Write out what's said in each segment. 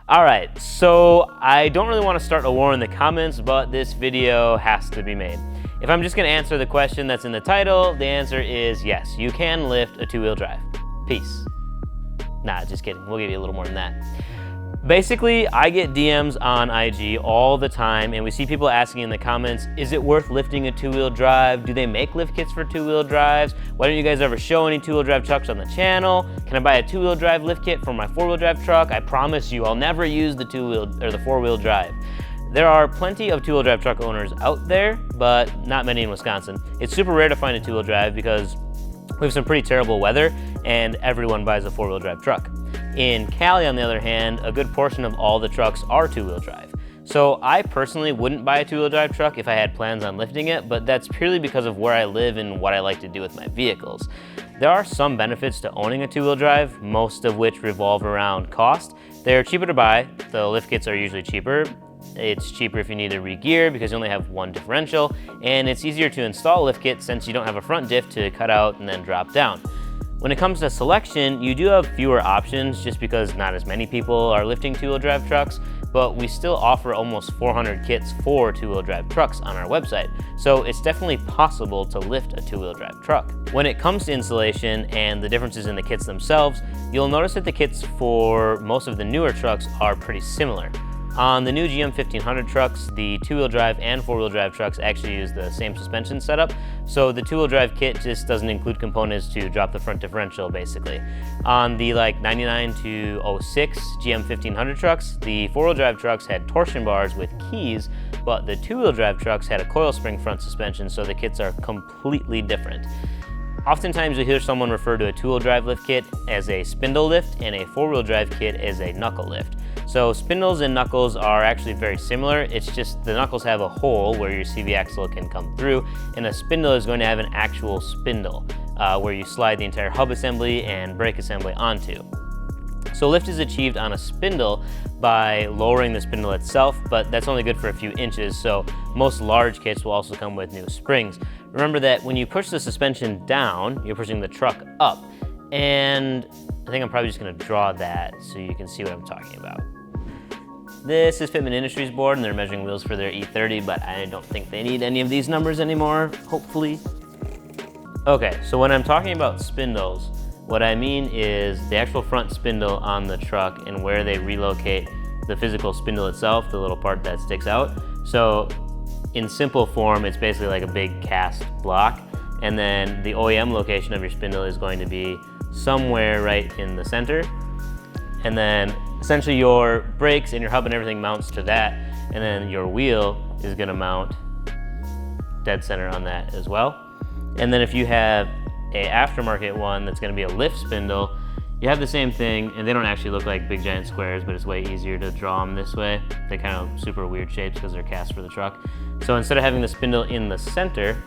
All right, so I don't really want to start a war in the comments, but this video has to be made. If I'm just going to answer the question that's in the title, the answer is yes, you can lift a two-wheel drive. Peace. Nah, just kidding. We'll give you a little more than that. Basically, I get DMs on IG all the time, and we see people asking in the comments, is it worth lifting a two-wheel drive? Do they make lift kits for two-wheel drives? Why don't you guys ever show any two-wheel drive trucks on the channel? Can I buy a two-wheel drive lift kit for my four-wheel drive truck? I promise you, I'll never use the two-wheel or the four-wheel drive. There are plenty of two-wheel drive truck owners out there, but not many in Wisconsin. It's super rare to find a two-wheel drive because we have some pretty terrible weather, and everyone buys a four-wheel drive truck. In Cali, on the other hand, a good portion of all the trucks are two-wheel drive. So I personally wouldn't buy a two-wheel drive truck if I had plans on lifting it, but that's purely because of where I live and what I like to do with my vehicles. There are some benefits to owning a two-wheel drive, most of which revolve around cost. They're cheaper to buy. The lift kits are usually cheaper. It's cheaper if you need to re-gear because you only have one differential, and it's easier to install a lift kit since you don't have a front diff to cut out and then drop down. When it comes to selection, you do have fewer options just because not as many people are lifting two-wheel drive trucks, but we still offer almost 400 kits for two-wheel drive trucks on our website. So it's definitely possible to lift a two-wheel drive truck. When it comes to installation and the differences in the kits themselves, you'll notice that the kits for most of the newer trucks are pretty similar. On the new GM 1500 trucks, the two-wheel drive and four-wheel drive trucks actually use the same suspension setup, so the two-wheel drive kit just doesn't include components to drop the front differential, basically. On the 99 to 06 GM 1500 trucks, the four-wheel drive trucks had torsion bars with keys, but the two-wheel drive trucks had a coil spring front suspension, so the kits are completely different. Oftentimes you'll hear someone refer to a two-wheel drive lift kit as a spindle lift and a four-wheel drive kit as a knuckle lift. So spindles and knuckles are actually very similar. It's just the knuckles have a hole where your CV axle can come through, and a spindle is going to have an actual spindle where you slide the entire hub assembly and brake assembly onto. So lift is achieved on a spindle by lowering the spindle itself, but that's only good for a few inches, so most large kits will also come with new springs. Remember that when you push the suspension down, you're pushing the truck up, and I think I'm probably just going to draw that so you can see what I'm talking about. This is Fitment Industries board, and they're measuring wheels for their E30, but I don't think they need any of these numbers anymore, hopefully. Okay, so when I'm talking about spindles, what I mean is the actual front spindle on the truck and where they relocate the physical spindle itself, the little part that sticks out. So in simple form, it's basically like a big cast block, and then the OEM location of your spindle is going to be somewhere right in the center. And then essentially your brakes and your hub and everything mounts to that, and then your wheel is gonna mount dead center on that as well. And then if you have a aftermarket one that's gonna be a lift spindle, you have the same thing, and they don't actually look like big giant squares, but it's way easier to draw them this way. They're kind of super weird shapes because they're cast for the truck. So instead of having the spindle in the center,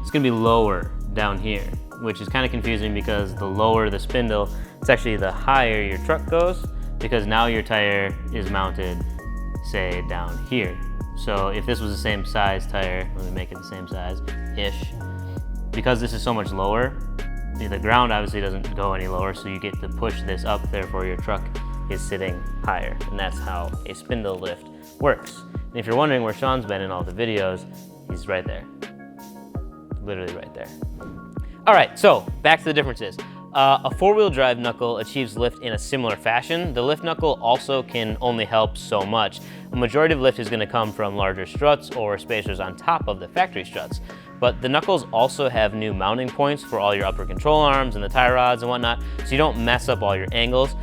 it's gonna be lower down here, which is kind of confusing because the lower the spindle, it's actually the higher your truck goes, because now your tire is mounted, say, down here. So if this was the same size tire, let me make it the same size-ish, because this is so much lower, the ground obviously doesn't go any lower, so you get to push this up, therefore your truck is sitting higher, and that's how a spindle lift works. And if you're wondering where Sean's been in all the videos, he's right there. Literally right there. All right, so back to the differences. A four-wheel drive knuckle achieves lift in a similar fashion. The lift knuckle also can only help so much. A majority of lift is going to come from larger struts or spacers on top of the factory struts. But the knuckles also have new mounting points for all your upper control arms and the tie rods and whatnot, so you don't mess up all your angles.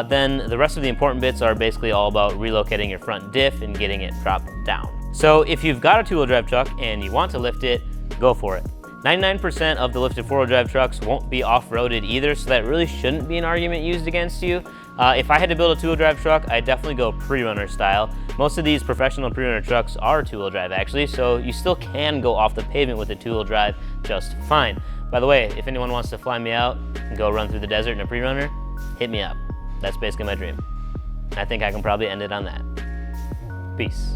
Then the rest of the important bits are basically all about relocating your front diff and getting it dropped down. So if you've got a two-wheel drive truck and you want to lift it, go for it. 99% of the lifted four-wheel drive trucks won't be off-roaded either, so that really shouldn't be an argument used against you. If I had to build a two-wheel drive truck, I'd definitely go pre-runner style. Most of these professional pre-runner trucks are two-wheel drive actually, so you still can go off the pavement with a two-wheel drive just fine. By the way, if anyone wants to fly me out and go run through the desert in a pre-runner, hit me up. That's basically my dream. I think I can probably end it on that. Peace.